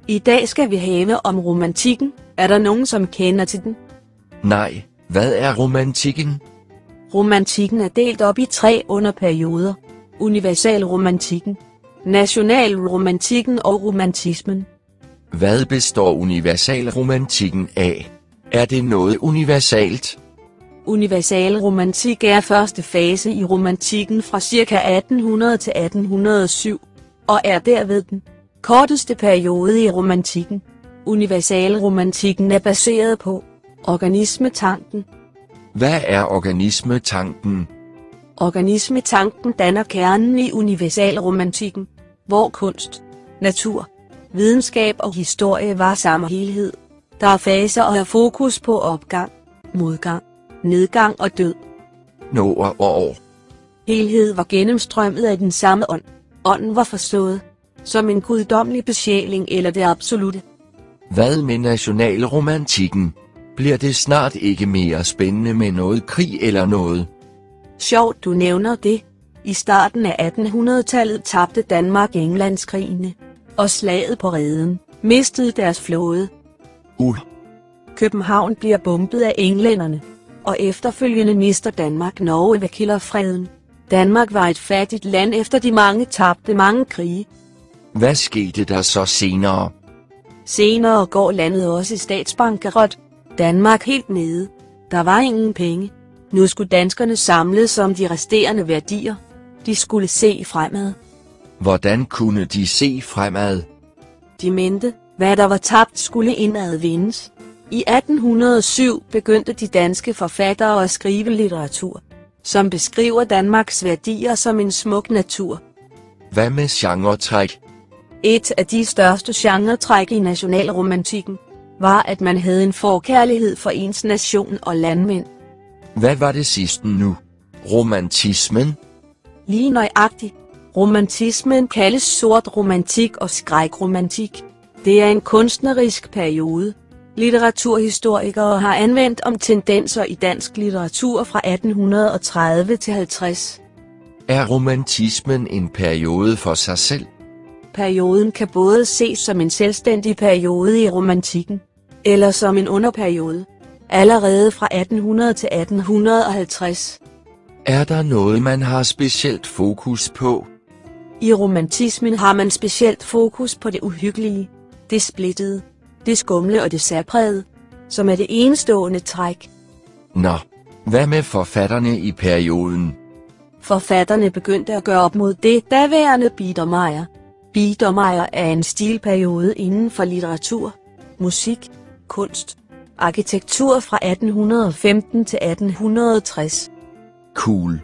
I dag skal vi have om romantikken. Er der nogen, som kender til den? Nej, hvad er romantikken? Romantikken er delt op i 3 underperioder. Universalromantikken, nationalromantikken og romantismen. Hvad består universalromantikken af? Er det noget universalt? Universalromantik er første fase i romantikken fra ca. 1800 til 1807, og er derved den korteste periode i romantikken. Universalromantikken er baseret på organismetanken. Hvad er organismetanken? Organismetanken danner kernen i universalromantikken, hvor kunst, natur, videnskab og historie var samme helhed. Der er faser og er fokus på opgang, modgang, nedgang og død. År og år. Helhed var gennemstrømmet af den samme ånd. Ånden var forstået som en guddommelig besjæling eller det absolutte. Hvad med nationalromantikken? Bliver det snart ikke mere spændende med noget krig eller noget? Sjovt du nævner det. I starten af 1800-tallet tabte Danmark Englandskrigene, og slaget på Reden mistede deres flåde. København bliver bombet af englænderne, og efterfølgende mister Danmark Norge ved Kielerfreden. Danmark var et fattigt land efter de mange krige. Hvad skete der så senere? Senere går landet også i statsbankerot. Danmark helt nede. Der var ingen penge. Nu skulle danskerne samles om de resterende værdier. De skulle se fremad. Hvordan kunne de se fremad? De mente, hvad der var tabt skulle indad vindes. I 1807 begyndte de danske forfattere at skrive litteratur, som beskriver Danmarks værdier som en smuk natur. Hvad med genretræk? Et af de største genretræk i nationalromantikken var, at man havde en forkærlighed for ens nation og landmænd. Hvad var det sidste nu? Romantismen? Lige nøjagtigt. Romantismen kaldes sort romantik og skrækromantik. Det er en kunstnerisk periode. Litteraturhistorikere har anvendt om tendenser i dansk litteratur fra 1830 til 50. Er romantismen en periode for sig selv? Perioden kan både ses som en selvstændig periode i romantikken, eller som en underperiode, allerede fra 1800 til 1850. Er der noget, man har specielt fokus på? I romantismen har man specielt fokus på det uhyggelige, det splittede, det skumle og det særprægede, som er det enestående træk. Nå, hvad med forfatterne i perioden? Forfatterne begyndte at gøre op mod det daværende Biedermeier. Biedermeier er en stilperiode inden for litteratur, musik, kunst, arkitektur fra 1815 til 1860. Cool.